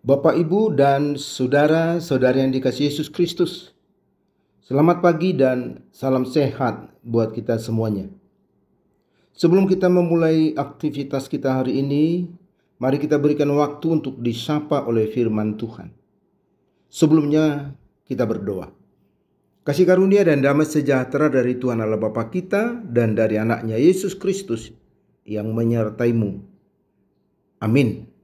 Bapak, Ibu, dan saudara-saudari yang dikasihi Yesus Kristus, selamat pagi dan salam sehat buat kita semuanya. Sebelum kita memulai aktivitas kita hari ini, mari kita berikan waktu untuk disapa oleh firman Tuhan. Sebelumnya kita berdoa. Kasih karunia dan damai sejahtera dari Tuhan Allah Bapa kita dan dari anaknya Yesus Kristus yang menyertaimu. Amin.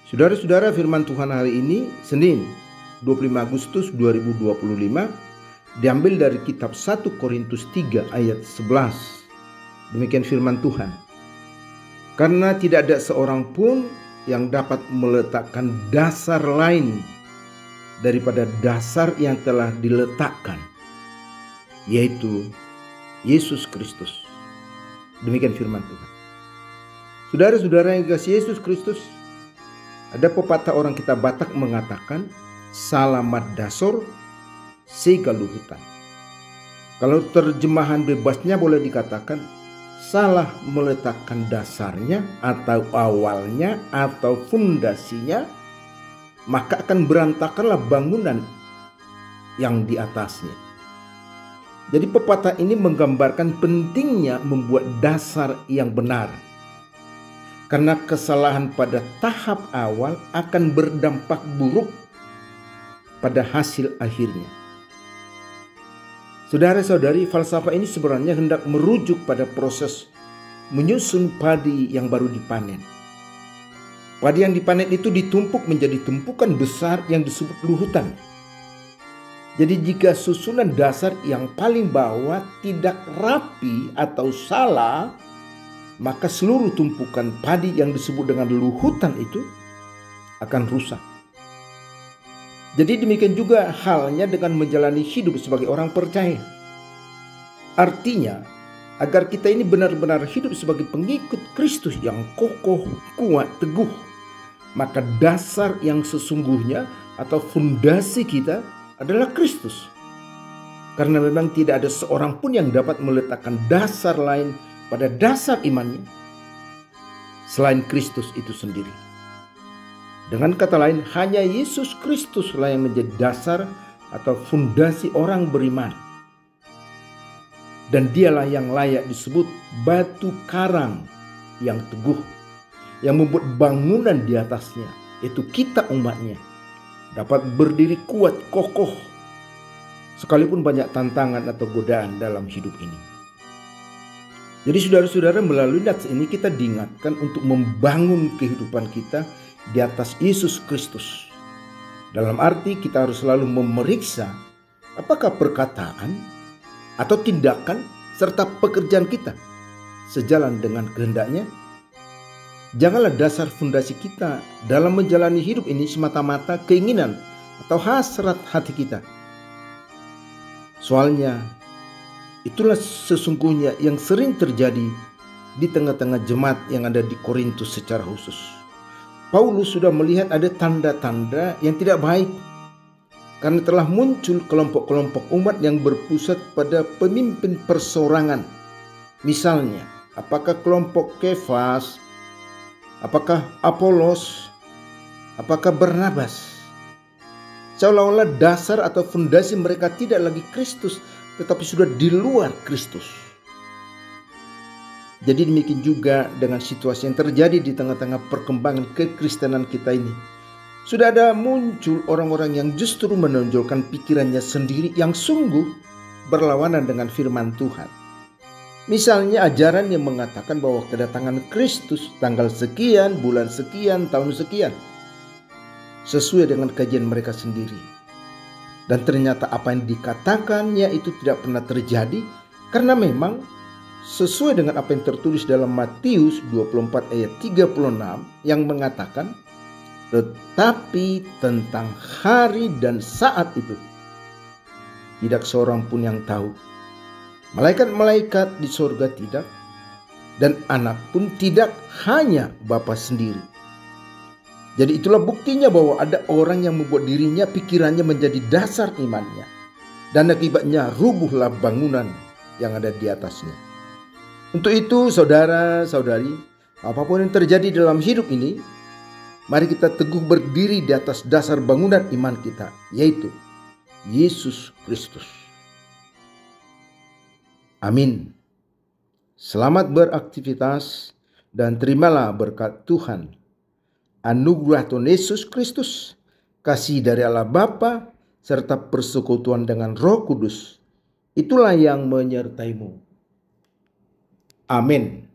Saudara-saudara, firman Tuhan hari ini Senin 25 Agustus 2025 diambil dari kitab 1 Korintus 3 ayat 11. Demikian firman Tuhan. Karena tidak ada seorang pun yang dapat meletakkan dasar lain daripada dasar yang telah diletakkan, yaitu Yesus Kristus. Demikian firman Tuhan. Saudara-saudara yang dikasihi Yesus Kristus, ada pepatah orang kita Batak mengatakan, salamat dasar sega luhutan. Kalau terjemahan bebasnya boleh dikatakan, salah meletakkan dasarnya atau awalnya atau fondasinya, maka akan berantakanlah bangunan yang di atasnya. Jadi pepatah ini menggambarkan pentingnya membuat dasar yang benar. Karena kesalahan pada tahap awal akan berdampak buruk pada hasil akhirnya. Saudara-saudari, falsafah ini sebenarnya hendak merujuk pada proses menyusun padi yang baru dipanen. Padi yang dipanen itu ditumpuk menjadi tumpukan besar yang disebut luhutan. Jadi jika susunan dasar yang paling bawah tidak rapi atau salah, maka seluruh tumpukan padi yang disebut dengan luhutan itu akan rusak. Jadi demikian juga halnya dengan menjalani hidup sebagai orang percaya. Artinya, agar kita ini benar-benar hidup sebagai pengikut Kristus yang kokoh, kuat, teguh, maka dasar yang sesungguhnya atau fondasi kita adalah Kristus. Karena memang tidak ada seorang pun yang dapat meletakkan dasar lain pada dasar imannya selain Kristus itu sendiri. Dengan kata lain, hanya Yesus Kristuslah yang menjadi dasar atau fondasi orang beriman. Dan dialah yang layak disebut batu karang yang teguh, yang membuat bangunan di atasnya, yaitu kita umatnya, dapat berdiri kuat kokoh sekalipun banyak tantangan atau godaan dalam hidup ini. Jadi saudara-saudara, melalui nats ini kita diingatkan untuk membangun kehidupan kita di atas Yesus Kristus. Dalam arti kita harus selalu memeriksa apakah perkataan atau tindakan serta pekerjaan kita sejalan dengan kehendaknya. Janganlah dasar fondasi kita dalam menjalani hidup ini semata-mata keinginan atau hasrat hati kita. Soalnya itulah sesungguhnya yang sering terjadi di tengah-tengah jemaat yang ada di Korintus secara khusus. Paulus sudah melihat ada tanda-tanda yang tidak baik karena telah muncul kelompok-kelompok umat yang berpusat pada pemimpin persorangan. Misalnya, apakah kelompok Kefas, apakah Apolos, apakah Barnabas. Seolah-olah dasar atau fondasi mereka tidak lagi Kristus, tetapi sudah di luar Kristus. Jadi demikian juga dengan situasi yang terjadi di tengah-tengah perkembangan kekristenan kita ini. Sudah ada muncul orang-orang yang justru menonjolkan pikirannya sendiri yang sungguh berlawanan dengan firman Tuhan. Misalnya ajaran yang mengatakan bahwa kedatangan Kristus tanggal sekian, bulan sekian, tahun sekian, sesuai dengan kajian mereka sendiri. Dan ternyata apa yang dikatakannya itu tidak pernah terjadi, karena memang sesuai dengan apa yang tertulis dalam Matius 24 ayat 36 yang mengatakan, tetapi tentang hari dan saat itu tidak seorang pun yang tahu. Malaikat-malaikat di sorga tidak, dan anak pun tidak, hanya Bapa sendiri. Jadi itulah buktinya bahwa ada orang yang membuat dirinya, pikirannya menjadi dasar imannya. Dan akibatnya rubuhlah bangunan yang ada di atasnya. Untuk itu saudara-saudari, apapun yang terjadi dalam hidup ini, Mari kita teguh berdiri di atas dasar bangunan iman kita, yaitu Yesus Kristus. Amin. Selamat beraktivitas dan terimalah berkat Tuhan. Anugerah Tuhan Yesus Kristus, kasih dari Allah Bapa, serta persekutuan dengan Roh Kudus, itulah yang menyertaimu. Amin.